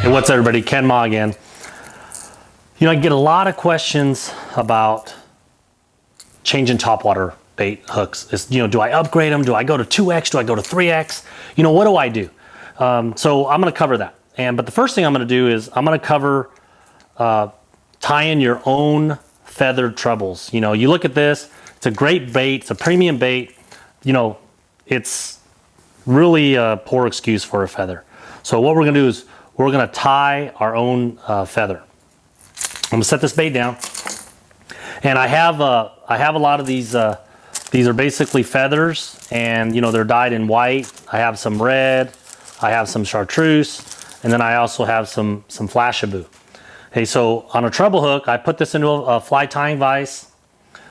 Hey, what's up, everybody? Ken Ma again. You know, I get a lot of questions about changing topwater bait hooks. Do I upgrade them? Do I go to 2X? Do I go to 3X? You know, what do I do? So I'm going to cover that. But the first thing I'm going to do is I'm going to cover tying your own feathered trebles. You know, you look at this, it's a great bait, it's a premium bait. You know, it's really a poor excuse for a feather. So what we're going to do is we're going to tie our own feather. I'm going to set this bait down, and I have a lot of these. These are basically feathers, and you know they're dyed in white. I have some red, I have some chartreuse, and then I also have some flashabou. Okay, so on a treble hook, I put this into a fly tying vise.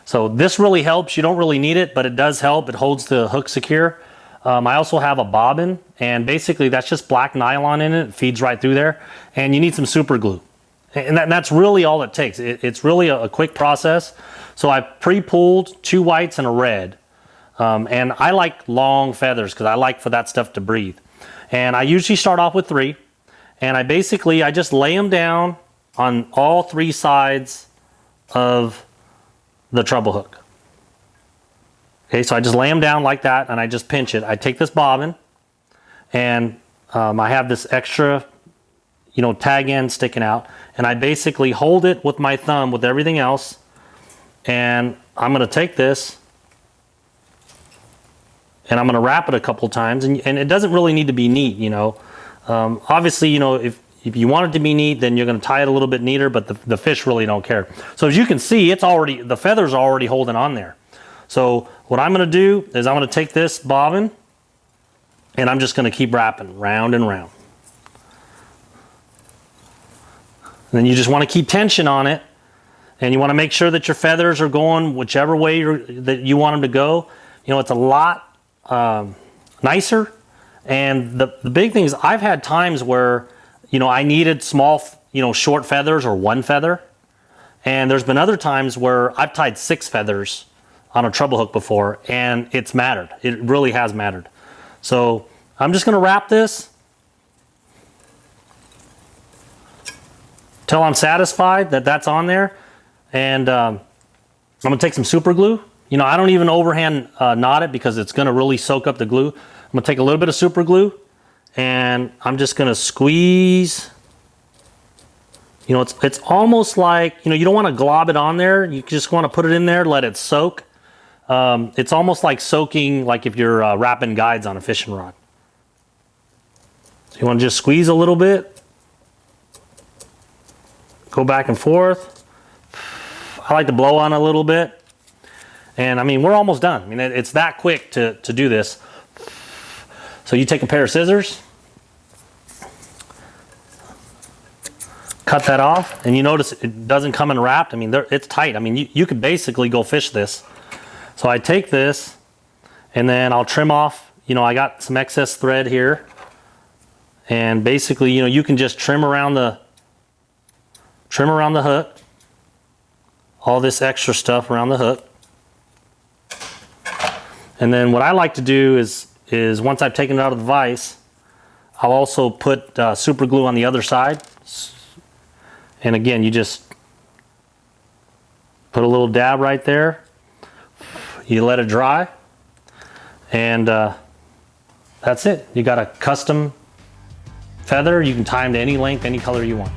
So this really helps. You don't really need it, but it does help. It holds the hook secure. I also have a bobbin, and basically that's just black nylon in it. It feeds right through there, and you need some super glue. And that's really all it takes. It's really a quick process. So I pre-pulled 2 whites and a red. And I like long feathers because I like for that stuff to breathe. And I usually start off with 3. And I just lay them down on all 3 sides of the treble hook. Okay, so I just lay them down like that, and I just pinch it. I take this bobbin, and I have this extra, you know, tag end sticking out, and I basically hold it with my thumb with everything else, and I'm going to take this, and I'm going to wrap it a couple times, and it doesn't really need to be neat, you know. Obviously, you know, if you want it to be neat, then you're going to tie it a little bit neater, but the fish really don't care. So as you can see, the feathers are already holding on there. So what I'm going to do is I'm going to take this bobbin, and I'm just going to keep wrapping round and round. And then you just want to keep tension on it, and you want to make sure that your feathers are going whichever way that you want them to go. You know, it's a lot nicer. And the big thing is I've had times where, you know, I needed small, you know, short feathers or 1 feather. And there's been other times where I've tied 6 feathers on a treble hook before, and it's mattered. It really has mattered. So I'm just going to wrap this till I'm satisfied that that's on there. And I'm going to take some super glue. You know, I don't even overhand knot it because it's going to really soak up the glue. I'm going to take a little bit of super glue, and I'm just going to squeeze. You know, it's almost like, you know, you don't want to glob it on there. You just want to put it in there, let it soak. It's almost like soaking, like if you're wrapping guides on a fishing rod. So you want to just squeeze a little bit. Go back and forth. I like to blow on a little bit. And I mean, we're almost done. I mean, it's that quick to do this. So you take a pair of scissors, cut that off, and you notice it doesn't come in wrapped. I mean, it's tight. I mean, you could basically go fish this. So I take this, and then I'll trim off, you know, I got some excess thread here. And basically, you know, you can just trim around the hook, all this extra stuff around the hook. And then what I like to do is once I've taken it out of the vise, I'll also put super glue on the other side. And again, you just put a little dab right there. You let it dry, and that's it. You got a custom feather. You can tie them to any length, any color you want.